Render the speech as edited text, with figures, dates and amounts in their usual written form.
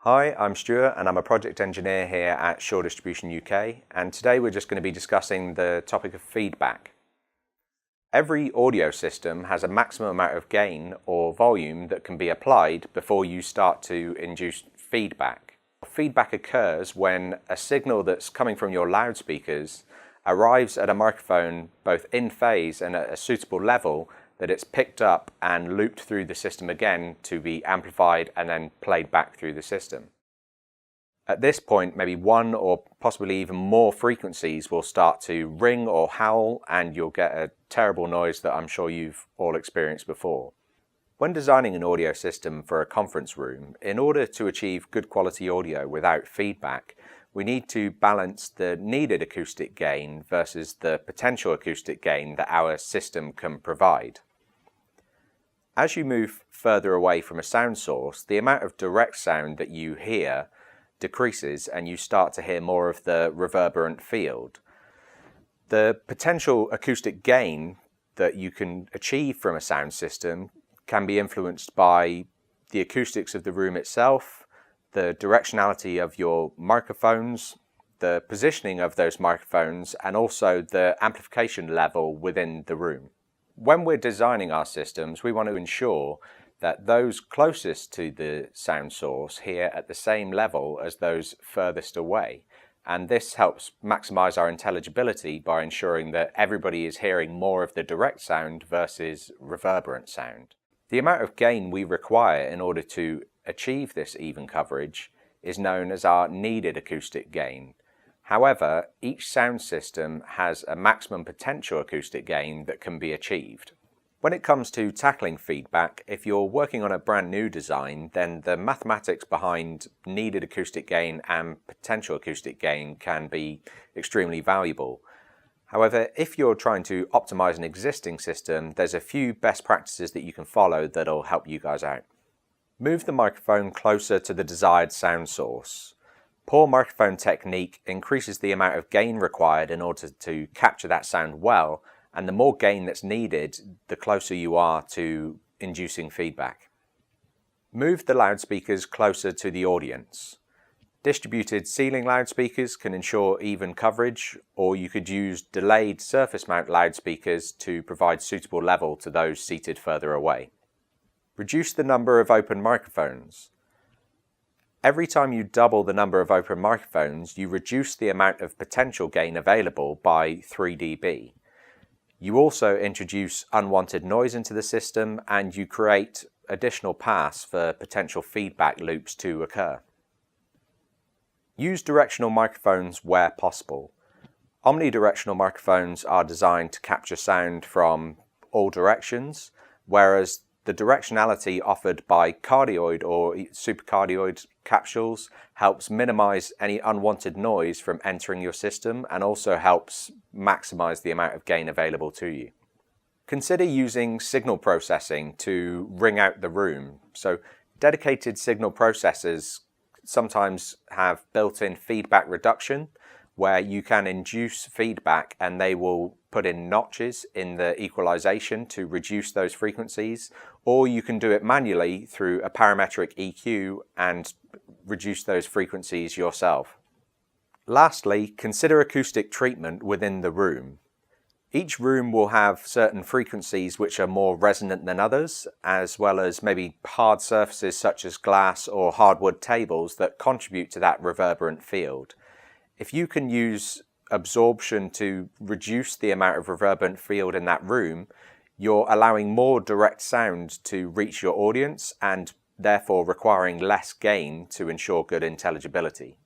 Hi, I'm Stuart and I'm a project engineer here at Shure Distribution UK, and today we're just going to be discussing the topic of feedback. Every audio system has a maximum amount of gain or volume that can be applied before you start to induce feedback. Feedback occurs when a signal that's coming from your loudspeakers arrives at a microphone both in phase and at a suitable level that it's picked up and looped through the system again to be amplified and then played back through the system. At this point, maybe one or possibly even more frequencies will start to ring or howl, and you'll get a terrible noise that I'm sure you've all experienced before. When designing an audio system for a conference room, in order to achieve good quality audio without feedback, we need to balance the needed acoustic gain versus the potential acoustic gain that our system can provide. As you move further away from a sound source, the amount of direct sound that you hear decreases and you start to hear more of the reverberant field. The potential acoustic gain that you can achieve from a sound system can be influenced by the acoustics of the room itself, the directionality of your microphones, the positioning of those microphones, and also the amplification level within the room. When we're designing our systems, we want to ensure that those closest to the sound source hear at the same level as those furthest away. And this helps maximize our intelligibility by ensuring that everybody is hearing more of the direct sound versus reverberant sound. The amount of gain we require in order to achieve this even coverage is known as our needed acoustic gain. However, each sound system has a maximum potential acoustic gain that can be achieved. When it comes to tackling feedback, if you're working on a brand new design, then the mathematics behind needed acoustic gain and potential acoustic gain can be extremely valuable. However, if you're trying to optimize an existing system, there's a few best practices that you can follow that'll help you guys out. Move the microphone closer to the desired sound source. Poor microphone technique increases the amount of gain required in order to capture that sound well, and the more gain that's needed, the closer you are to inducing feedback. Move the loudspeakers closer to the audience. Distributed ceiling loudspeakers can ensure even coverage, or you could use delayed surface mount loudspeakers to provide suitable level to those seated further away. Reduce the number of open microphones. Every time you double the number of open microphones, you reduce the amount of potential gain available by 3 dB. You also introduce unwanted noise into the system, and you create additional paths for potential feedback loops to occur. Use directional microphones where possible. Omnidirectional microphones are designed to capture sound from all directions, whereas the directionality offered by cardioid or supercardioid capsules helps minimize any unwanted noise from entering your system and also helps maximize the amount of gain available to you. Consider using signal processing to ring out the room. So dedicated signal processors sometimes have built-in feedback reduction, where you can induce feedback and they will put in notches in the equalization to reduce those frequencies, or you can do it manually through a parametric EQ and reduce those frequencies yourself. Lastly, consider acoustic treatment within the room. Each room will have certain frequencies which are more resonant than others, as well as maybe hard surfaces such as glass or hardwood tables that contribute to that reverberant field. If you can use absorption to reduce the amount of reverberant field in that room, you're allowing more direct sound to reach your audience and therefore requiring less gain to ensure good intelligibility.